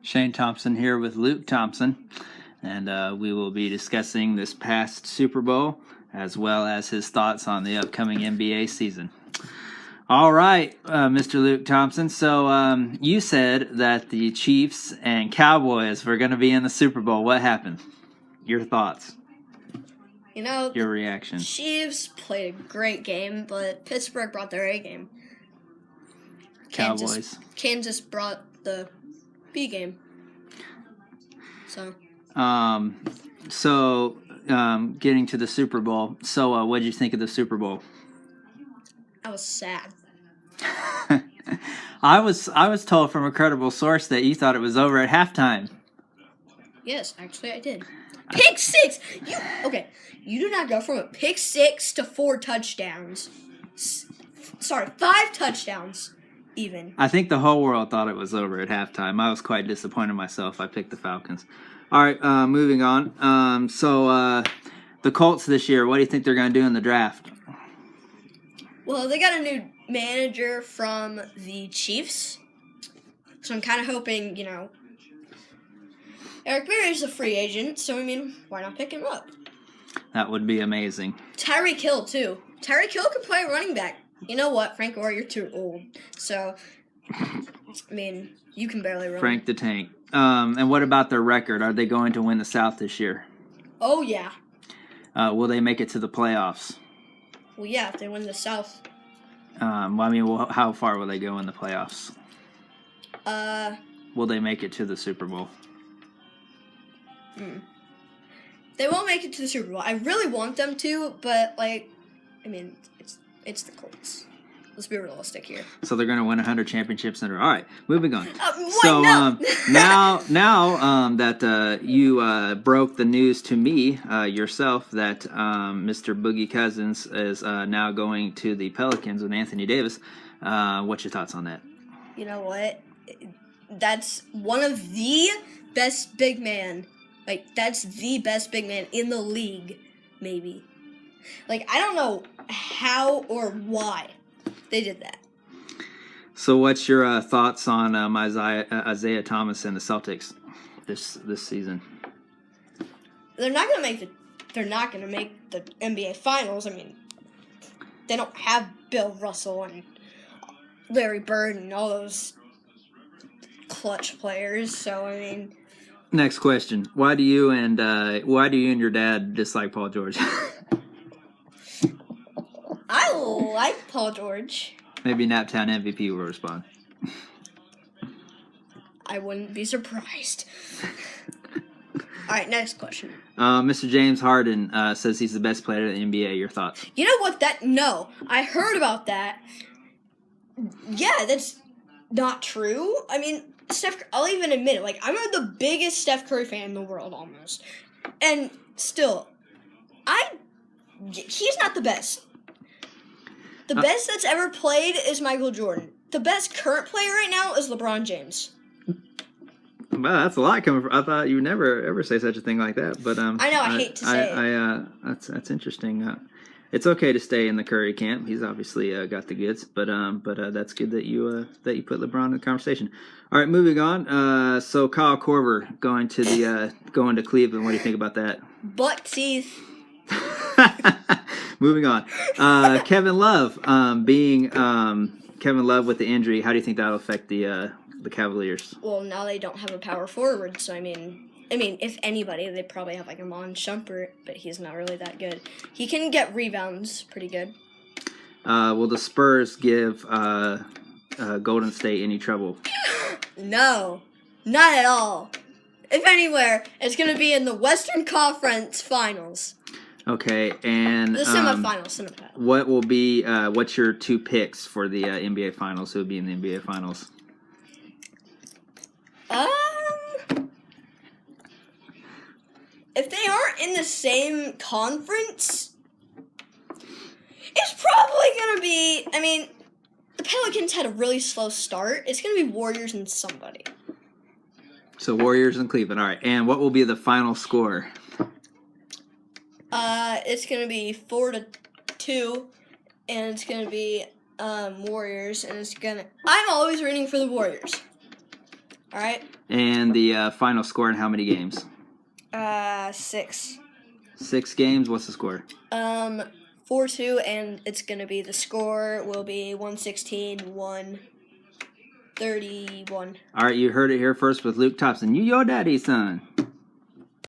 Shane Thompson here with Luke Thompson, and we will be discussing this past Super Bowl as well as his thoughts on the upcoming NBA season. All right, Mr. Luke Thompson. So you said that the Chiefs and Cowboys were going to be in the Super Bowl. What happened? Your thoughts? Your reaction. Chiefs played a great game, but Pittsburgh brought their A game. Cowboys. Kansas brought the B game. So getting to the Super Bowl. So what did you think of the Super Bowl? I was sad. I was told from a credible source that you thought it was over at halftime. Yes, actually I did. Pick six! You do not go from a pick six to 4 touchdowns. 5 touchdowns, even. I think the whole world thought it was over at halftime. I was quite disappointed myself. I picked the Falcons. All right, moving on. So the Colts this year, what do you think they're going to do in the draft? Well, they got a new manager from the Chiefs. So I'm kind of hoping, Eric Berry's a free agent, so, why not pick him up? That would be amazing. Tyreek Hill, too. Tyreek Hill can play running back. You know what, Frank Gore, you're too old. So, you can barely run. Frank the Tank. And what about their record? Are they going to win the South this year? Oh, yeah. Will they make it to the playoffs? Well, yeah, if they win the South. How far will they go in the playoffs? Will they make it to the Super Bowl? They won't make it to the Super Bowl. I really want them to, but, it's the Colts. Let's be realistic here. So they're going to win 100 championships in a row. All right, moving on. No. now that you broke the news to me yourself that Mr. Boogie Cousins is now going to the Pelicans with Anthony Davis, what's your thoughts on that? You know what? That's one of the best big man. That's the best big man in the league, maybe. I don't know how or why they did that. So what's your thoughts on Isaiah Thomas and the Celtics this season? They're not gonna make the NBA Finals. They don't have Bill Russell and Larry Bird and all those clutch players. So Next question: Why do you and your dad dislike Paul George? I like Paul George. Maybe Naptown MVP will respond. I wouldn't be surprised. All right, next question. Mr. James Harden says he's the best player in the NBA. Your thoughts? You know what? No, I heard about that. Yeah, that's not true. I'll even admit it. I'm the biggest Steph Curry fan in the world, almost. And still, he's not the best. The best that's ever played is Michael Jordan. The best current player right now is LeBron James. Well, that's a lot coming from. I thought you would never ever say such a thing like that, but I know I hate to say it. That's interesting. It's okay to stay in the Curry camp. He's obviously got the goods, but that's good that you put LeBron in the conversation. All right, moving on. So Kyle Korver going to Cleveland. What do you think about that? Buck teeth. Moving on. Kevin Love being Kevin Love with the injury. How do you think that'll affect the Cavaliers? Well, now they don't have a power forward, so if anybody, they probably have Amon Shumpert, but he's not really that good. He can get rebounds pretty good. Will the Spurs give Golden State any trouble? No, not at all. If anywhere, it's going to be in the Western Conference Finals. Okay, and the semifinals. What will be? What's your 2 picks for the NBA Finals? Who will be in the NBA Finals? If they aren't in the same conference, it's probably gonna be. The Pelicans had a really slow start. It's gonna be Warriors and somebody. So Warriors and Cleveland. All right, and what will be the final score? It's gonna be 4-2, and it's gonna be Warriors, and I'm always rooting for the Warriors. All right. And the final score in how many games? 6. 6 games. What's the score? 4-2, and it's gonna be the score will be 116-131. All right, you heard it here first with Luke Thompson. You your daddy, son.